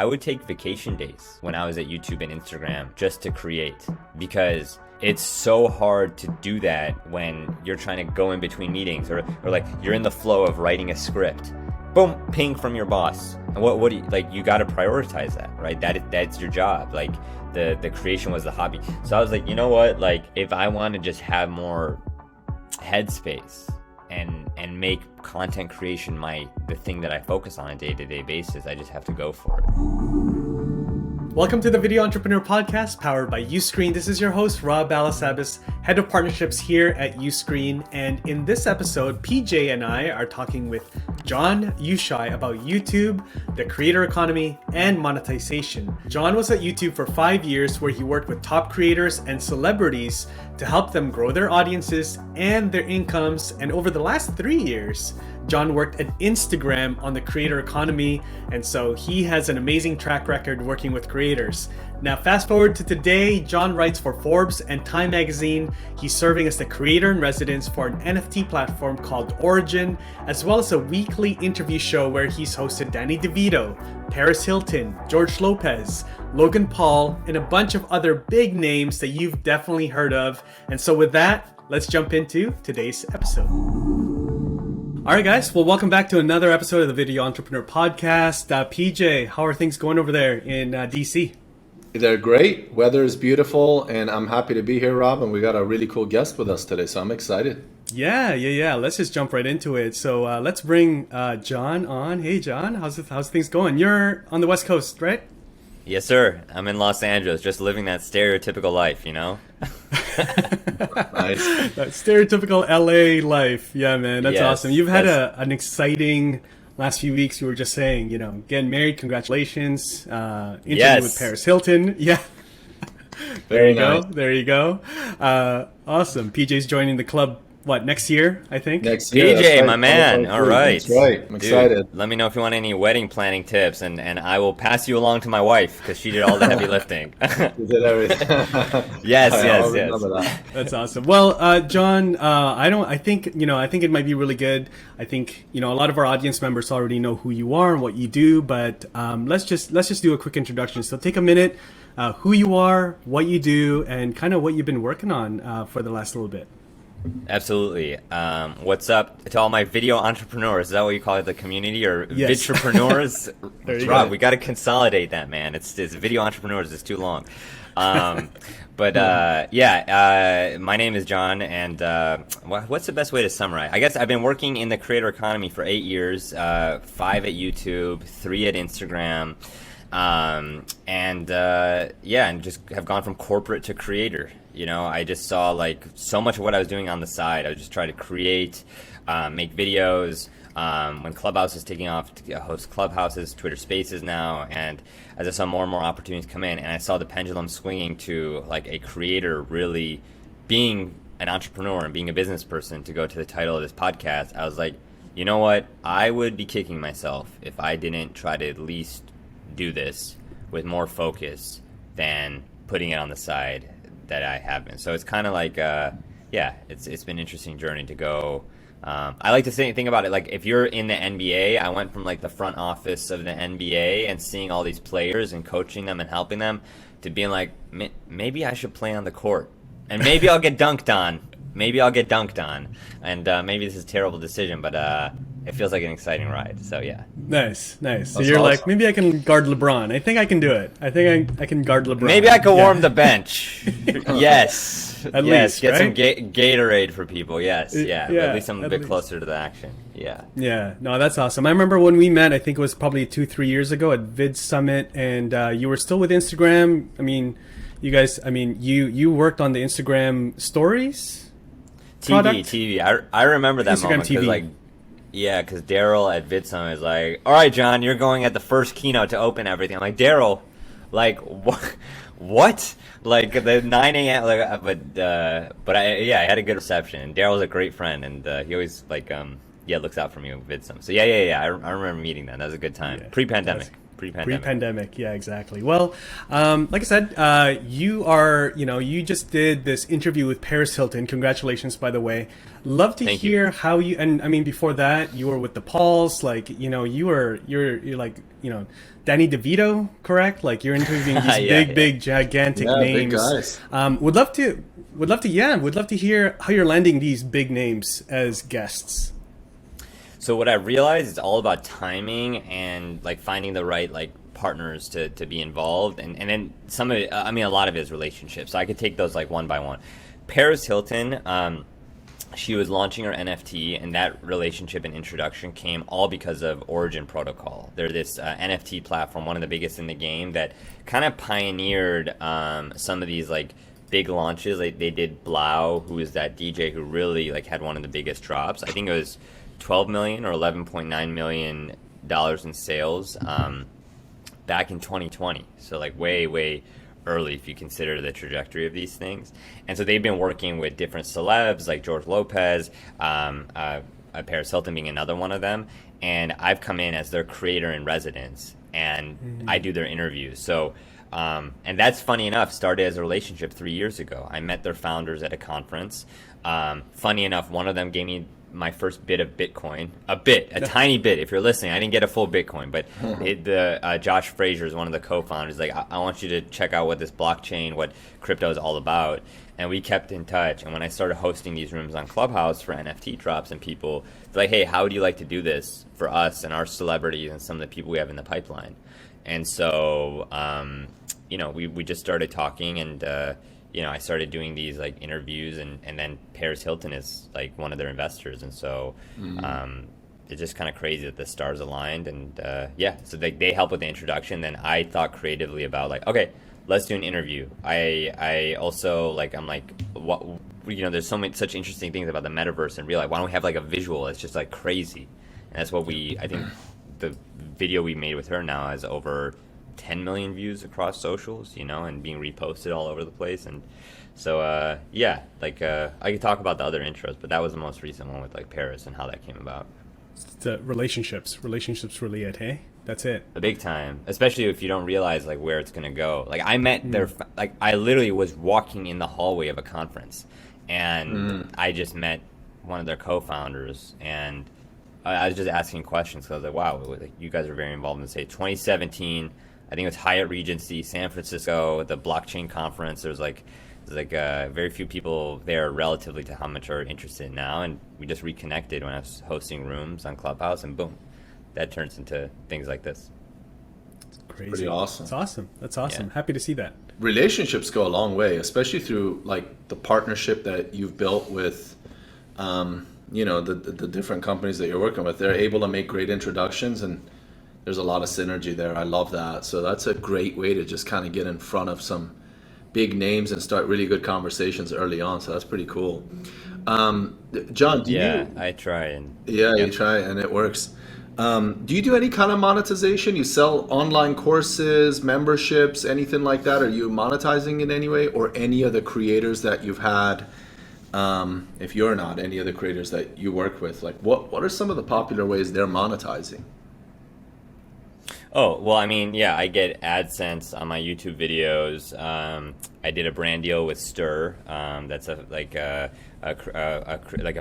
I would take vacation days when I was at YouTube and Instagram just to create, because it's so hard to do that when you're trying to go in between meetings or like you're in the flow of writing a script. Boom, ping from your boss. And what do you, like, you got to prioritize that, right? That's your job. Like the creation was the hobby. So I was like, you know what? Like if I want to just have more headspace and make content creation the thing that I focus on a day-to-day basis, I just have to go for it. Welcome to the Video Entrepreneur Podcast powered by Uscreen. This is your host, Rob Balasabas, Head of Partnerships here at Uscreen. And in this episode, PJ and I are talking with Jon Youshaei about YouTube, the creator economy, and monetization. Jon was at YouTube for 5 years, where he worked with top creators and celebrities to help them grow their audiences and their incomes. And over the last 3 years, Jon worked at Instagram on the creator economy, and so he has an amazing track record working with creators. Now, fast forward to today, Jon writes for Forbes and Time magazine. He's serving as the creator in residence for an NFT platform called Origin, as well as a weekly interview show where he's hosted Danny DeVito, Paris Hilton, George Lopez, Logan Paul, and a bunch of other big names that you've definitely heard of. And so with that, let's jump into today's episode. All right, guys. Well, welcome back to another episode of the Video Entrepreneur Podcast. PJ, how are things going over there in DC? They're great. Weather is beautiful, and I'm happy to be here, Rob. And we got a really cool guest with us today, so I'm excited. Yeah. Let's just jump right into it. So let's bring Jon on. Hey, Jon, how's things going? You're on the West Coast, right? Yes, sir. I'm in Los Angeles, just living that stereotypical life, you know? Nice. That stereotypical LA life. Yeah, man, that's Yes, awesome. You've had an exciting last few weeks. You were just saying, getting married. Congratulations. Interview Yes. with Paris Hilton. Yeah. Very There nice. you go. Awesome. PJ's joining the club. What, next year, I think? Next year. PJ, that's right. my man. All right. That's right. I'm excited. Dude, let me know if you want any wedding planning tips, and I will pass you along to my wife, because she did all the heavy lifting. You did everything. Yes. Remember that. That's awesome. Well, Jon, I think it might be really good. I think, a lot of our audience members already know who you are and what you do, but let's just do a quick introduction. So take a minute, who you are, what you do, and kind of what you've been working on for the last little bit. Absolutely. What's up to all my video entrepreneurs? Is that what you call it, the community, or Yes. Vitrepreneurs? There you Rob, go. we got to consolidate that, man. It's video entrepreneurs. It's too long. My name is Jon, and what's the best way to summarize? I guess I've been working in the creator economy for 8 years, 5 at YouTube, 3 at Instagram, and just have gone from corporate to creator. I just saw like so much of what I was doing on the side. I was just trying to create, make videos. When Clubhouse is taking off, to host Clubhouses, Twitter Spaces now, and as I saw more and more opportunities come in, and I saw the pendulum swinging to like a creator really being an entrepreneur and being a business person, to go to the title of this podcast, I was like, you know what? I would be kicking myself if I didn't try to at least do this with more focus than putting it on the side that I have been. So it's kind of like, it's been an interesting journey to go. I like to think about it like, if you're in the NBA, I went from like the front office of the NBA and seeing all these players and coaching them and helping them, to being like, maybe I should play on the court, and maybe I'll get dunked on. And maybe this is a terrible decision, but it feels like an exciting ride. So yeah. Nice. So That's you're awesome. like, maybe I can guard LeBron. I think I can do it. I think I can guard LeBron. Maybe I could Yeah. warm the bench. Yes. At yes. least, Get some right? Gatorade for people. Yes. Yeah. Yeah, At least I'm a at bit least. closer to the action. Yeah. Yeah, no, that's awesome. I remember when we met, I think it was probably 2-3 years ago at Vid Summit, and you were still with Instagram. I mean, you guys, you worked on the Instagram stories product? TV. I remember that Instagram moment, TV. because Daryl at VidSummit is like, all right, Jon, you're going at the first keynote to open everything. I'm like, Daryl, like, what? Like the 9 a.m. But I had a good reception. And Daryl's a great friend, and he always looks out for me with VidSummit. So yeah. I remember meeting them. That was a good time. Yeah. Pre-pandemic. Pre-pandemic. Pre-pandemic, yeah, exactly. Well, like I said, you just did this interview with Paris Hilton. Congratulations, by the way. Love to Thank you. hear how you, and I mean, before that, you were with the Pauls. Like, you're like, Danny DeVito, correct? Like, you're interviewing these big, gigantic Yeah, big names. guys. Would love to hear how you're landing these big names as guests. So what I realized is all about timing and like finding the right like partners to be involved, and then some of it, I mean, a lot of it is relationships. So I could take those like one by one. Paris Hilton, she was launching her NFT, and that relationship and introduction came all because of Origin Protocol. They're this NFT platform, one of the biggest in the game, that kind of pioneered some of these like big launches. Like they did Blau, who is that DJ who really like had one of the biggest drops. I think it was 12 million or 11.9 million dollars in sales back in 2020. So like way early if you consider the trajectory of these things. And so they've been working with different celebs like George Lopez, Paris Hilton being another one of them. And I've come in as their creator in residence, and I do their interviews. So and that's, funny enough, started as a relationship 3 years ago. I met their founders at a conference. Funny enough, one of them gave me my first bit of Bitcoin, a tiny bit. If you're listening, I didn't get a full Bitcoin, but Josh Frazier is one of the co-founders. Like, I want you to check out what this blockchain, what crypto is all about. And we kept in touch. And when I started hosting these rooms on Clubhouse for NFT drops, and people, they're like, hey, how would you like to do this for us and our celebrities and some of the people we have in the pipeline? And so, we just started talking, and I started doing these like interviews, and then Paris Hilton is like one of their investors. And so it's just kind of crazy that the stars aligned. And so they help with the introduction. Then I thought creatively about like, okay, let's do an interview. I also like, I'm like, what, there's such interesting things about the metaverse and real life. Why don't we have like a visual that's just like crazy? And that's what I think the video we made with her now has over 10 million views across socials, and being reposted all over the place. And so, I could talk about the other intros, but that was the most recent one with like Paris and how that came about. The relationships really it, hey? That's it. A big time, especially if you don't realize like where it's going to go. Like I met I literally was walking in the hallway of a conference, and I just met one of their co-founders, and I was just asking questions because I was like, wow, like, you guys are very involved in, say, 2017, I think it was Hyatt Regency, San Francisco, the blockchain conference. There's very few people there relatively to how much are interested now. And we just reconnected when I was hosting rooms on Clubhouse, and boom, that turns into things like this. It's crazy. Pretty awesome. That's awesome. Yeah. Happy to see that. Relationships go a long way, especially through like the partnership that you've built with the different companies that you're working with. They're able to make great introductions, and there's a lot of synergy there. I love that. So that's a great way to just kind of get in front of some big names and start really good conversations early on. So that's pretty cool. John, I try. You try and it works. Do you do any kind of monetization? You sell online courses, memberships, anything like that? Are you monetizing in any way, or any of the creators that you've had? If you're not, any of the creators that you work with, like what are some of the popular ways they're monetizing? Oh, well, I mean, yeah, I get AdSense on my YouTube videos. I did a brand deal with Stir. That's like a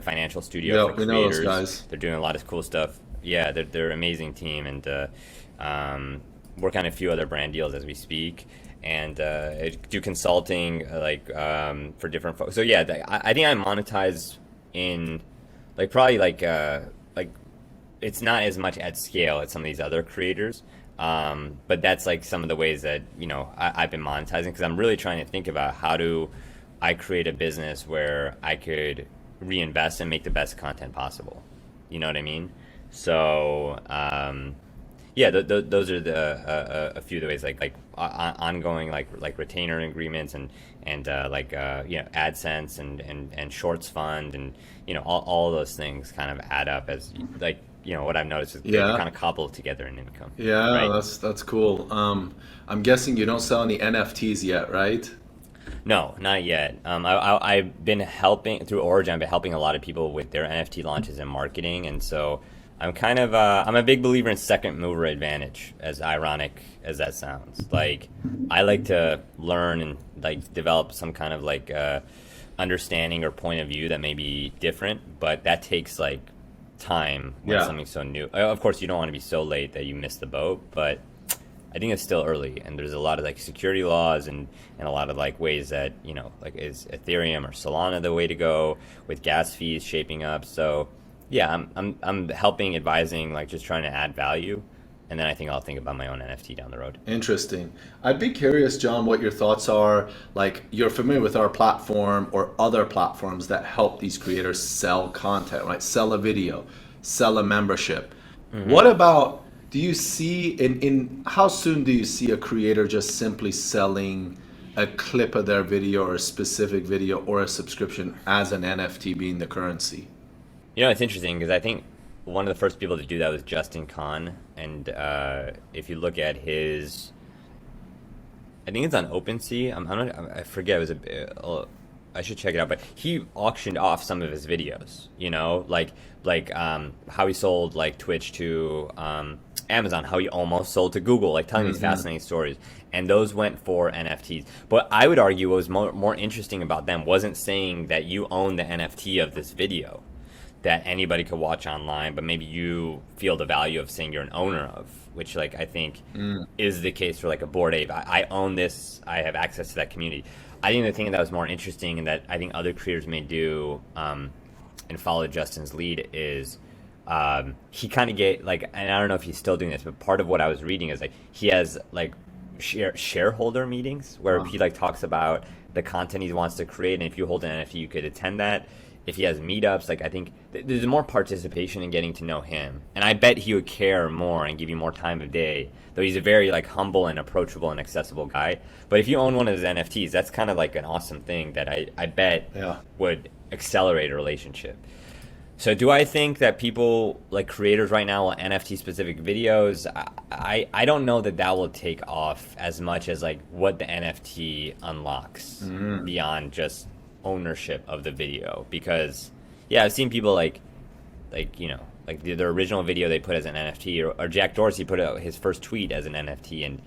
financial studio for we creators. know those guys. They're doing a lot of cool stuff. Yeah, they're an amazing team, and work on a few other brand deals as we speak. And I do consulting for different folks. So yeah, I think I monetize in probably it's not as much at scale as some of these other creators. But that's like some of the ways that, I've been monetizing, because I'm really trying to think about how do I create a business where I could reinvest and make the best content possible. You know what I mean? So, those are a few of the ways, ongoing, retainer agreements and AdSense and Shorts Fund, and, all those things kind of add up as what I've noticed is they kind of cobble together in income. Yeah, right? that's cool. I'm guessing you don't sell any NFTs yet, right? No, not yet. I've been helping through Origin. I've been helping a lot of people with their NFT launches and marketing, and so I'm a big believer in second mover advantage, as ironic as that sounds. Like, I like to learn and like develop some kind of like understanding or point of view that may be different, but that takes like time when something's so new. Of course, you don't want to be so late that you miss the boat, but I think it's still early, and there's a lot of like security laws and a lot of like ways that, you know, like is Ethereum or Solana the way to go with gas fees shaping up. So yeah, I'm helping, advising, like just trying to add value, and then I think I'll think about my own NFT down the road. Interesting. I'd be curious, John, what your thoughts are. Like, you're familiar with our platform or other platforms that help these creators sell content, right? Sell a video, sell a membership. What about, do you see in how soon do you see a creator just simply selling a clip of their video or a specific video or a subscription as an NFT being the currency? You know, it's interesting because I think one of the first people to do that was Justin Kahn, and if you look at his, I think it's on OpenSea. I forget. It was I should check it out. But he auctioned off some of his videos. You know, like how he sold like Twitch to Amazon, how he almost sold to Google, like telling these fascinating stories. And those went for NFTs. But I would argue what was more interesting about them wasn't saying that you own the NFT of this video that anybody could watch online, but maybe you feel the value of saying you're an owner of, which like I think is the case for like a Bored Ape. I own this, I have access to that community. I think the thing that was more interesting and that I think other creators may do and follow Justin's lead is he kind of get like, and I don't know if he's still doing this, but part of what I was reading is like he has like shareholder meetings where he like talks about the content he wants to create, and if you hold an NFT, you could attend that. If he has meetups, like I think there's more participation in getting to know him, and I bet he would care more and give you more time of day. Though he's a very like humble and approachable and accessible guy. But if you own one of his NFTs, that's kind of like an awesome thing that I bet would accelerate a relationship. So do I think that people like creators right now will NFT specific videos? I don't know that will take off as much as like what the NFT unlocks beyond just ownership of the video, because I've seen people like you know, like the original video they put as an NFT, or Jack Dorsey put out his first tweet as an NFT,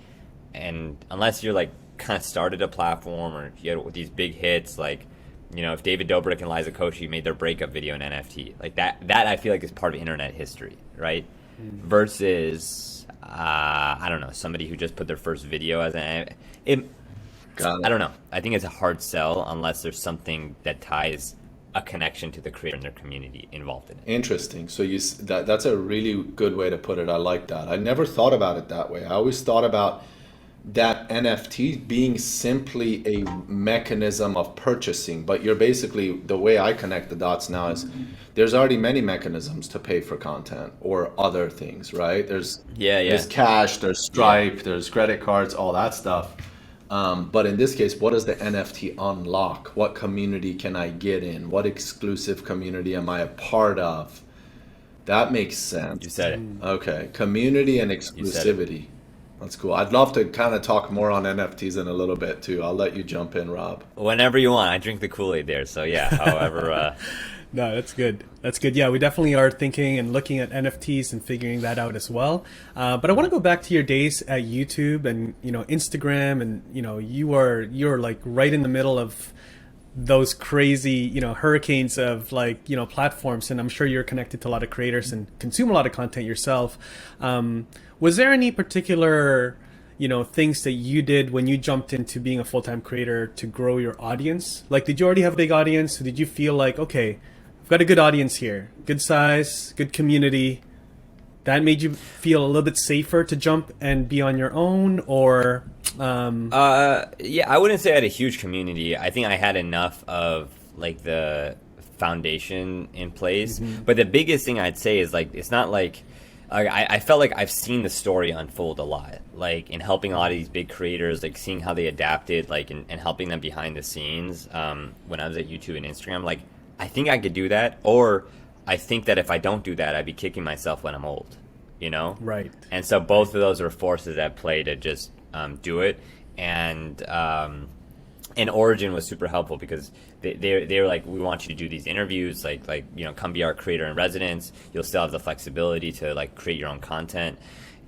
and unless you're like kind of started a platform or you had these big hits, like, you know, if David Dobrik and Liza Koshy made their breakup video an NFT, like that I feel like is part of internet history, right? Versus I don't know, somebody who just put their first video as an I don't know. I think it's a hard sell unless there's something that ties a connection to the creator and their community involved in it. Interesting. So that's a really good way to put it. I like that. I never thought about it that way. I always thought about that NFT being simply a mechanism of purchasing, but you're basically, the way I connect the dots now is there's already many mechanisms to pay for content or other things, right? There's cash, there's Stripe, there's credit cards, all that stuff. But in this case, what does the NFT unlock? What community can I get in? What exclusive community am I a part of? That makes sense. You said it. Okay. Community and exclusivity. That's cool. I'd love to kind of talk more on NFTs in a little bit too. I'll let you jump in, Rob. Whenever you want. I drink the Kool-Aid there. So yeah, however. No, that's good. That's good. Yeah, we definitely are thinking and looking at NFTs and figuring that out as well. But I want to go back to your days at YouTube and, you know, Instagram, and, you know, you're like right in the middle of those crazy, you know, hurricanes of like, you know, platforms, and I'm sure you're connected to a lot of creators and consume a lot of content yourself. Was there any particular, you know, things that you did when you jumped into being a full-time creator to grow your audience? Like, did you already have a big audience? Or did you feel like, okay, I've got a good audience here, good size, good community, that made you feel a little bit safer to jump and be on your own? Or yeah, I wouldn't say I had a huge community. I think I had enough of like the foundation in place. But the biggest thing I'd say is like, it's not like I felt like I've seen the story unfold a lot, like in helping a lot of these big creators, like seeing how they adapted, like and helping them behind the scenes when I was at YouTube and Instagram. Like, I think I could do that, or I think that if I don't do that, I'd be kicking myself when I'm old, you know? Right. And so both of those are forces at play to just do it. And And Origin was super helpful because they were like, we want you to do these interviews, like come be our creator in residence. You'll still have the flexibility to like create your own content,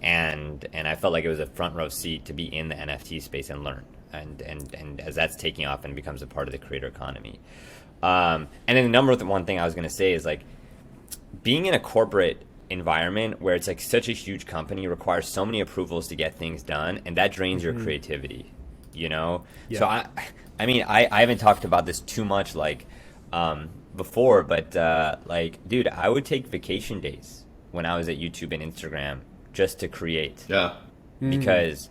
and I felt like it was a front row seat to be in the NFT space and learn, and as that's taking off and becomes a part of the creator economy. And then the number one thing I was going to say is like being in a corporate environment where it's like such a huge company requires so many approvals to get things done, and that drains your creativity. So I mean, I haven't talked about this too much before, but dude, I would take vacation days when I was at YouTube and Instagram just to create. Yeah. Because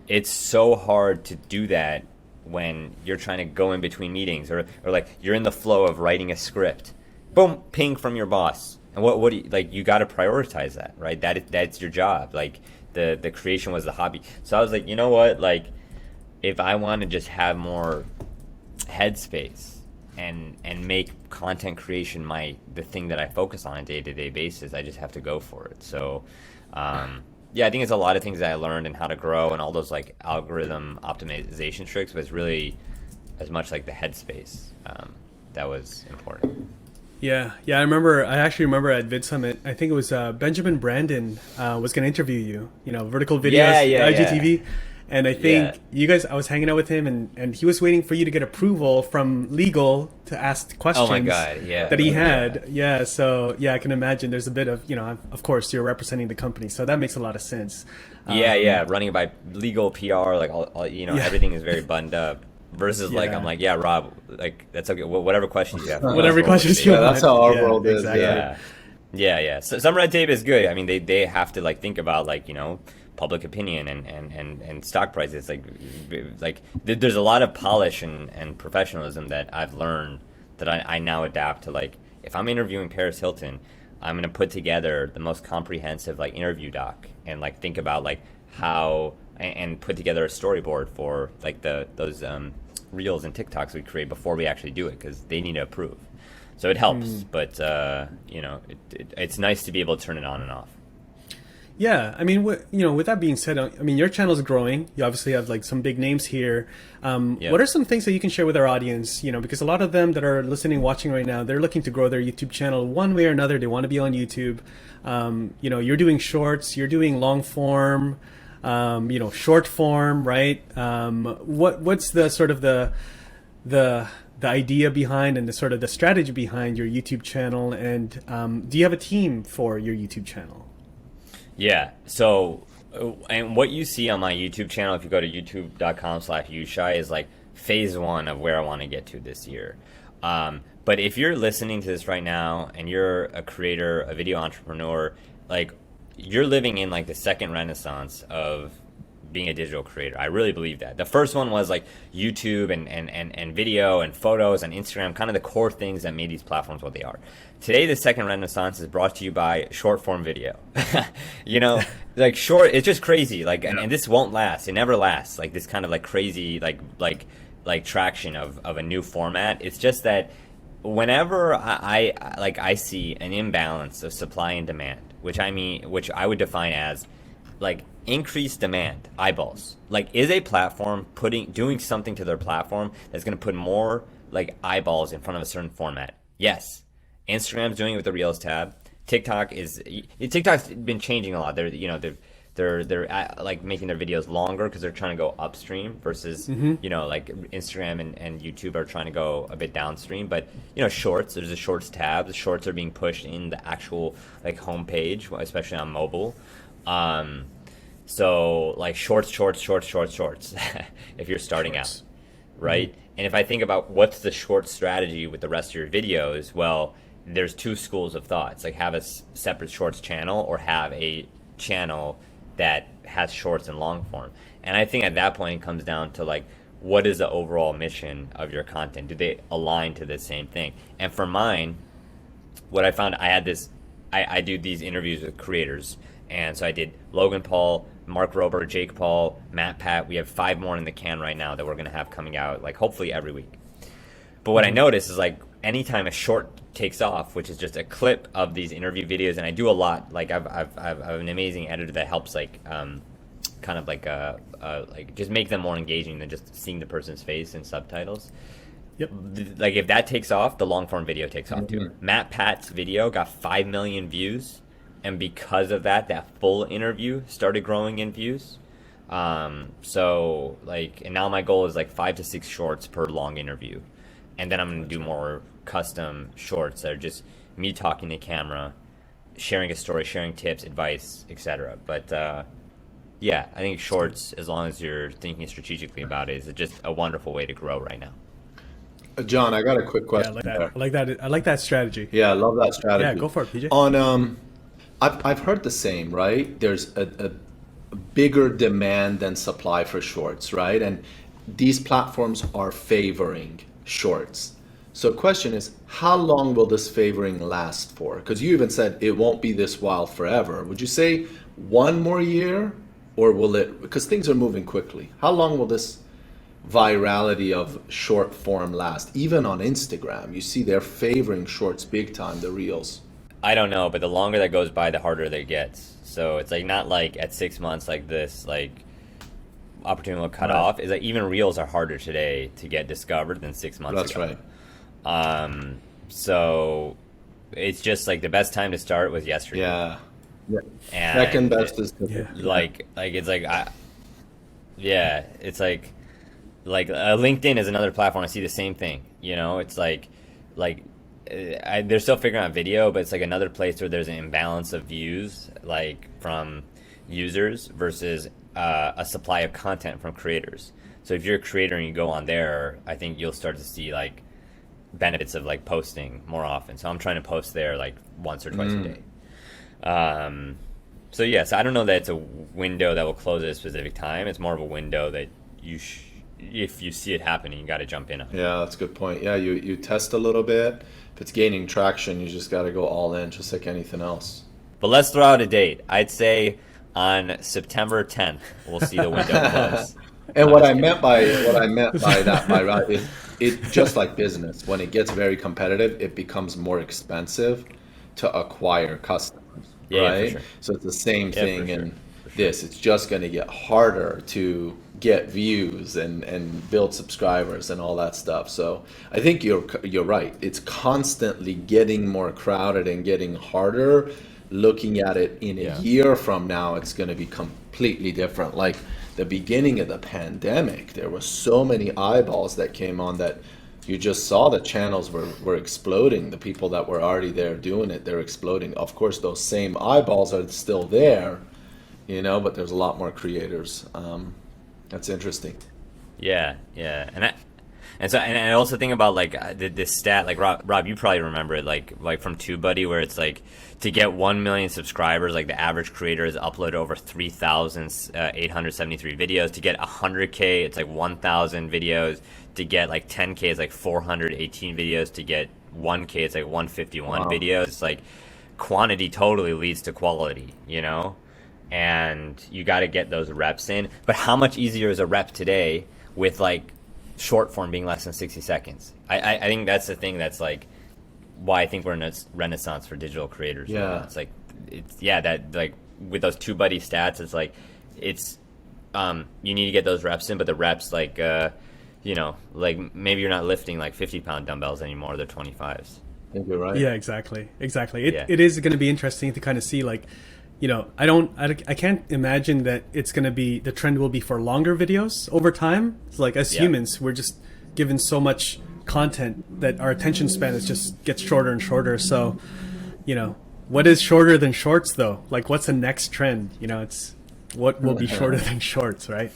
it's so hard to do that when you're trying to go in between meetings or like you're in the flow of writing a script. Boom, ping from your boss. And what do you, like, you got to prioritize that, right? That's your job. Like the creation was the hobby. So I was like, you know what? Like, if I want to just have more headspace and make content creation the thing that I focus on a day-to-day basis, I just have to go for it. So, I think it's a lot of things that I learned and how to grow and all those like algorithm optimization tricks, but it's really as much like the headspace that was important. Yeah. I actually remember at VidSummit, I think it was Benjamin Brandon was going to interview you, vertical videos, IGTV. And I think you guys, I was hanging out with him and he was waiting for you to get approval from legal to ask questions. Oh my God, yeah. That he had. Yeah. So I can imagine there's a bit of, of course you're representing the company. So that makes a lot of sense. Running by legal PR, like everything is very buttoned up. Versus like, I'm like, yeah, Rob, like that's okay. Whatever questions you have. Whatever questions you want. That's how our world is. Exactly. Yeah. So some red tape is good. I mean, they have to like think about like, public opinion and stock prices. Like there's a lot of polish and professionalism that I've learned that I now adapt to. Like if I'm interviewing Paris Hilton, I'm going to put together the most comprehensive like interview doc and like think about like how and put together a storyboard for like those reels and TikToks we create before we actually do it, because they need to approve. So it helps, but it's nice to be able to turn it on and off. Yeah, I mean, with that being said, I mean, your channel is growing. You obviously have like some big names here. What are some things that you can share with our audience? Because a lot of them that are listening, watching right now, they're looking to grow their YouTube channel one way or another. They want to be on YouTube. You're doing shorts, you're doing long form, short form, right? What's the sort of the idea behind and the sort of the strategy behind your YouTube channel? And do you have a team for your YouTube channel? Yeah. So, and what you see on my YouTube channel, if you go to youtube.com/Youshaei, is like phase one of where I want to get to this year. But if you're listening to this right now and you're a creator, a video entrepreneur, like you're living in like the second renaissance of being a digital creator. I really believe that. The first one was like YouTube and video and photos and Instagram, kind of the core things that made these platforms what they are. Today, the second renaissance is brought to you by short form video. Like short, it's just crazy. Like, and this won't last. It never lasts. Like this kind of like crazy, like traction of a new format. It's just that whenever I see an imbalance of supply and demand, which I would define as like increased demand, eyeballs. Like, is a platform doing something to their platform that's going to put more like eyeballs in front of a certain format? Yes. Instagram's doing it with the Reels tab. TikTok's been changing a lot. They're like making their videos longer because they're trying to go upstream versus like Instagram and YouTube are trying to go a bit downstream. But shorts, there's a shorts tab. The shorts are being pushed in the actual like homepage, especially on mobile. So like shorts if you're starting out, right? And if I think about what's the short strategy with the rest of your videos, well, there's two schools of thought. It's like have a separate shorts channel or have a channel that has shorts and long form. And I think at that point it comes down to like, what is the overall mission of your content? Do they align to the same thing? And for mine, what I found, I do these interviews with creators. And so I did Logan Paul, Mark Rober, Jake Paul, Matt Pat. We have 5 more in the can right now that we're going to have coming out like hopefully every week. But what I noticed is like anytime a short takes off, which is just a clip of these interview videos, and I do a lot, like I have an amazing editor that helps like kind of like like just make them more engaging than just seeing the person's face and subtitles. Yep. Like if that takes off, the long form video takes off too. Matt Pat's video got 5 million views, and because of that, that full interview started growing in views. So like, and now my goal is like 5 to 6 shorts per long interview, and then I'm gonna do more custom shorts that are just me talking to camera, sharing a story, sharing tips, advice, etc. But yeah, I think shorts, as long as you're thinking strategically about it, is just a wonderful way to grow right now. John, I got a quick Yeah, question. I like that. I like that strategy. Yeah, I love that strategy. Yeah, go for it, PJ. On I've heard the same, right? There's a bigger demand than supply for shorts, right? And these platforms are favoring shorts. So question is, how long will this favoring last for? Because you even said it won't be this wild forever. Would you say 1 more year, or will it, because things are moving quickly, how long will this virality of short form last? Even on Instagram, you see they're favoring shorts big time, the reels. I don't know, but the longer that goes by, the harder that it gets. So it's like not like at 6 months like this, like opportunity will cut off. Is like even reels are harder today to get discovered than 6 months That's ago. right. So it's just like the best time to start was yesterday. Yeah. And Second best is like it's like it's like LinkedIn is another platform. I see the same thing. You know, it's like they're still figuring out video, but it's like another place where there's an imbalance of views, like from users versus a supply of content from creators. So if you're a creator and you go on there, I think you'll start to see like benefits of like posting more often. So I'm trying to post there like once or twice a day. So yes, I don't know that it's a window that will close at a specific time. It's more of a window that if you see it happening, you got to jump in on it. Yeah, that's a good point. Yeah, you test a little bit. If it's gaining traction, you just got to go all in, just like anything else. But let's throw out a date. I'd say on September 10th, we'll see the window close. And what I meant by that, is it just like business. When it gets very competitive, it becomes more expensive to acquire customers. Yeah, right? for sure. So it's the same thing in For sure. this. It's just going to get harder to get views and build subscribers and all that stuff. So I think you're right. It's constantly getting more crowded and getting harder. Looking at it in a year from now, it's going to be completely different. Like the beginning of the pandemic, there were so many eyeballs that came on that you just saw the channels were exploding. The people that were already there doing it, they're exploding. Of course, those same eyeballs are still there, but there's a lot more creators. That's interesting. Yeah. And I also think about like this stat, like Rob, you probably remember it, like from TubeBuddy, where it's like to get 1 million subscribers, like the average creator has uploaded over 3,873 videos. To get 100K, it's like 1,000 videos. To get like 10K, it's like 418 videos. To get 1K, it's like 151 videos. It's like quantity totally leads to quality, and you got to get those reps in. But how much easier is a rep today with like short form being less than 60 seconds? I think that's the thing that's like why I think we're in a renaissance for digital creators. Yeah. It's like, that like with those TubeBuddy stats, it's like, you need to get those reps in, but the reps like, like maybe you're not lifting like 50-pound dumbbells anymore, they're 25s. I think you're right. Yeah, exactly. It is going to be interesting to kind of see like, I can't imagine that it's going to be, the trend will be for longer videos over time. It's like as humans, we're just given so much content that our attention span gets shorter and shorter. So, what is shorter than shorts though? Like what's the next trend? It's what will be shorter than shorts, right?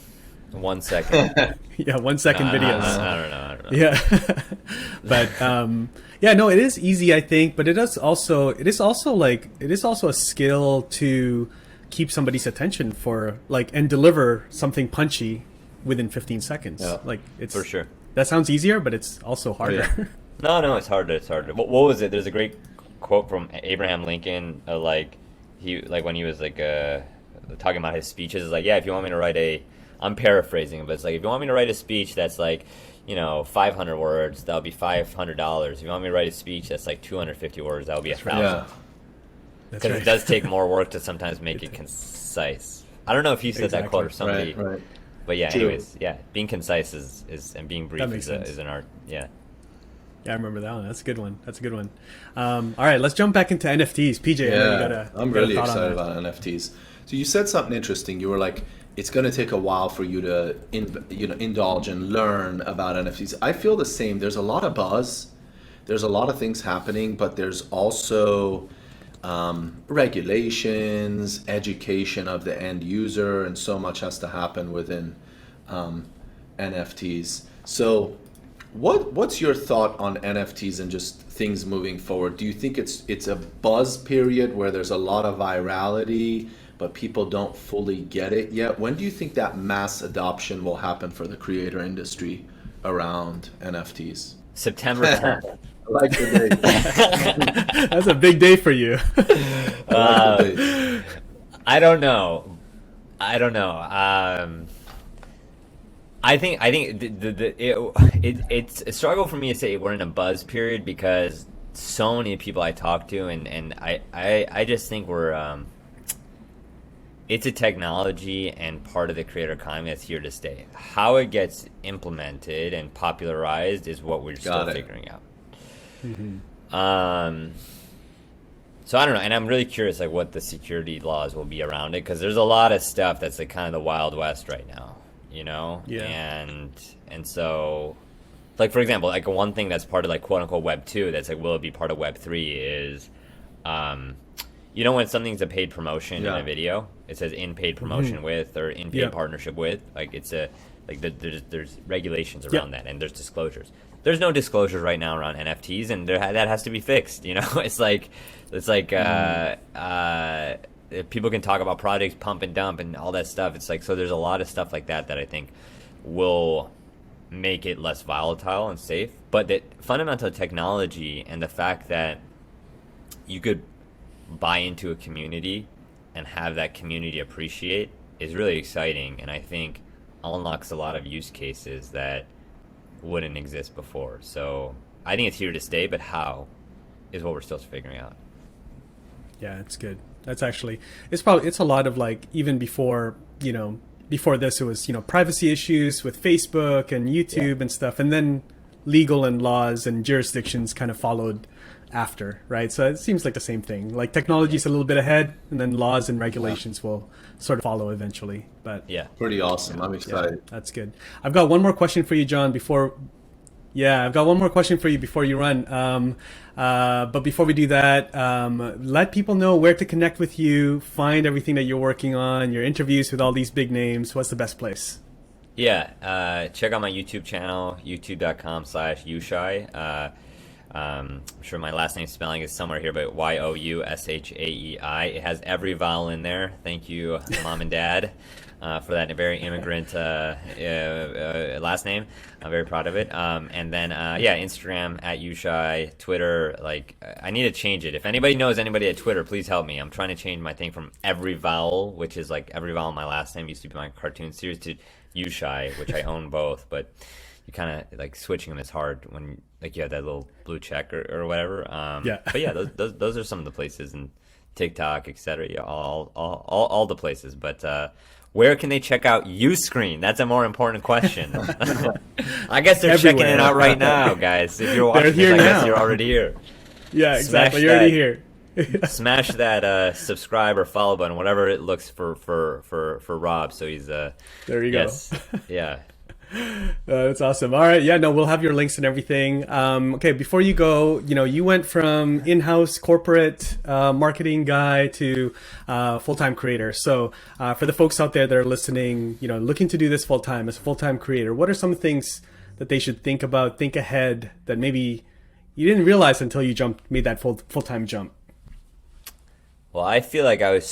1 second. Yeah, 1 second videos. I don't know. Yeah. But it is easy, I think, but it is also a skill to keep somebody's attention for and deliver something punchy within 15 sequence. Yeah. Like it's For sure. That sounds easier, but it's also harder. Yeah. No, it's harder. What was it? There's a great quote from Abraham Lincoln, when he was talking about his speeches. It's like, if you want me to write I'm paraphrasing, but it's like, if you want me to write a speech that's like, 500 words, that'll be $500. If you want me to write a speech that's like 250 words, that'll be $1,000. Yeah. That's Because right. it does take more work to sometimes make it concise. I don't know if you said that quote or somebody. Right. But yeah, True. anyways, yeah, being concise is and being brief makes sense. is an art. Yeah. Yeah, I remember that one. That's a good one. All right, let's jump back into NFTs. PJ, I know I'm you got a really thought on excited that. about NFTs. So you said something interesting. You were like, it's going to take a while for you to indulge and learn about NFTs. I feel the same. There's a lot of buzz. There's a lot of things happening, but there's also regulations, education of the end user, and so much has to happen within NFTs. So what's your thought on NFTs and just things moving forward? Do you think it's a buzz period where there's a lot of virality, but people don't fully get it yet? When do you think that mass adoption will happen for the creator industry around NFTs? September 10th. I like the date. That's a big day for you. I like the date. I don't know. I think it's a struggle for me to say we're in a buzz period because so many people I talk to and I just think we're it's a technology and part of the creator economy that's here to stay. How it gets implemented and popularized is what we're still figuring out. So I don't know, and I'm really curious like what the security laws will be around it because there's a lot of stuff that's like kind of the Wild West right now, you know? Yeah. And so like for example, like one thing that's part of like quote unquote Web 2 that's like will it be part of Web 3 is you know when something's a paid promotion in a video, it says in paid promotion with or in paid partnership with, like it's a like there's regulations around that and there's disclosures. There's no disclosures right now around NFTs, and that has to be fixed. You know, it's like people can talk about projects, pump and dump, and all that stuff. It's like so. There's a lot of stuff like that I think will make it less volatile and safe. But the fundamental technology and the fact that you could buy into a community and have that community appreciate is really exciting, and I think unlocks a lot of use cases that wouldn't exist before. So I think it's here to stay, but how is what we're still figuring out. Yeah, it's good. That's actually it's a lot of like even before before this it was privacy issues with Facebook and YouTube and stuff, and then legal and laws and jurisdictions kind of followed after, right? So it seems like the same thing. Like technology's a little bit ahead, and then laws and regulations will sort of follow eventually. But Pretty awesome. I'm excited. yeah, that's good. I've got one more question for you, John. Before you run. But before we do that, let people know where to connect with you, find everything that you're working on, your interviews with all these big names. What's the best place? Yeah, check out my YouTube channel, youtube.com/Youshaei. I'm sure my last name spelling is somewhere here, but Youshaei. It has every vowel in there. Thank you, Mom and Dad, for that very immigrant last name. I'm very proud of it. And then, Instagram @Youshaei, Twitter. Like, I need to change it. If anybody knows anybody at Twitter, please help me. I'm trying to change my thing from every vowel, which is like every vowel in my last name used to be my cartoon series, to Youshaei, which I own both, but you kind of like switching them is hard when like you have that little blue check or whatever. But yeah, those are some of the places, and TikTok, etc. Yeah, all the places. But where can they check out Uscreen? That's a more important question. I guess they're checking it out right now, guys. If you're watching this, I guess you're already here. Yeah, exactly. You're already here. Smash that subscribe or follow button, whatever it looks for Rob. So he's there you go. Yeah. That's awesome. All right. Yeah, no, we'll have your links and everything. Okay, before you go, you went from in-house corporate marketing guy to full-time creator. So for the folks out there that are listening, looking to do this full-time as a full-time creator, what are some things that they should think about, think ahead, that maybe you didn't realize until you made that full-time jump? Well, I feel like I was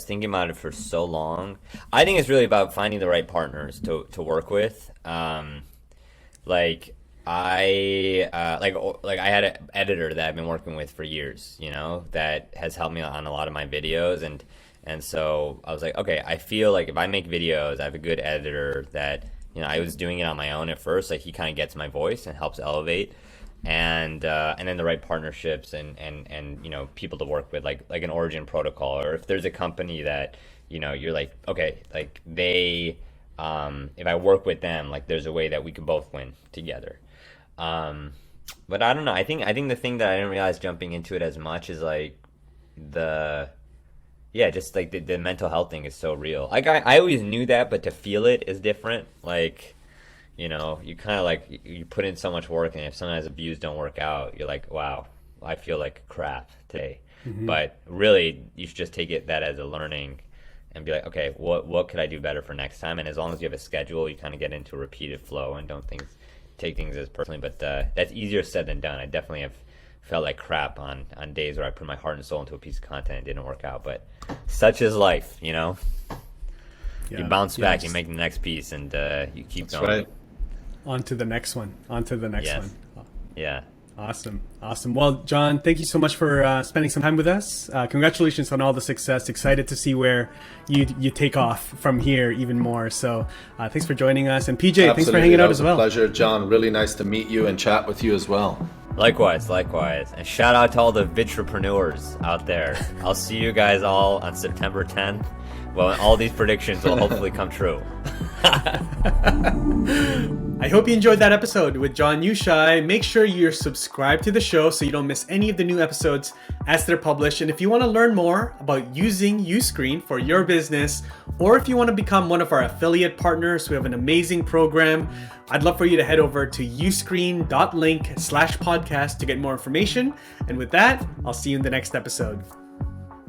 thinking about it for so long. I think it's really about finding the right partners to work with. I had an editor that I've been working with for years, that has helped me on a lot of my videos, and so I was like, okay, I feel like if I make videos, I have a good editor that, I was doing it on my own at first, like he kind of gets my voice and helps elevate. And then the right partnerships and people to work with, like an Origin protocol, or if there's a company that you're like, okay, like if I work with them, like there's a way that we could both win together. But I don't know. I think the thing that I didn't realize jumping into it as much is like just like the mental health thing is so real. Like I always knew that, but to feel it is different. Like, you kind of like you put in so much work, and if sometimes the views don't work out, you're like, wow, I feel like crap today. But really, you should just take that as a learning and be like, okay, what could I do better for next time? And as long as you have a schedule, you kind of get into a repeated flow and don't take things as personally. But that's easier said than done. I definitely have felt like crap on days where I put my heart and soul into a piece of content and it didn't work out. But such is life, You bounce back, you make the next piece, and you keep going. Right. On to the next one. Yes. Yeah. Awesome. Well, Jon, thank you so much for spending some time with us. Congratulations on all the success. Excited to see where you take off from here even more. So thanks for joining us. And PJ, Absolutely. thanks for hanging out as well. Pleasure, Jon. Really nice to meet you and chat with you as well. Likewise. And shout out to all the Vitrepreneurs out there. I'll see you guys all on September 10th. Well, all these predictions will hopefully come true. I hope you enjoyed that episode with Jon Youshaei. Make sure you're subscribed to the show so you don't miss any of the new episodes as they're published. And if you want to learn more about using Uscreen for your business, or if you want to become one of our affiliate partners, we have an amazing program. I'd love for you to head over to uscreen.link/podcast to get more information. And with that, I'll see you in the next episode.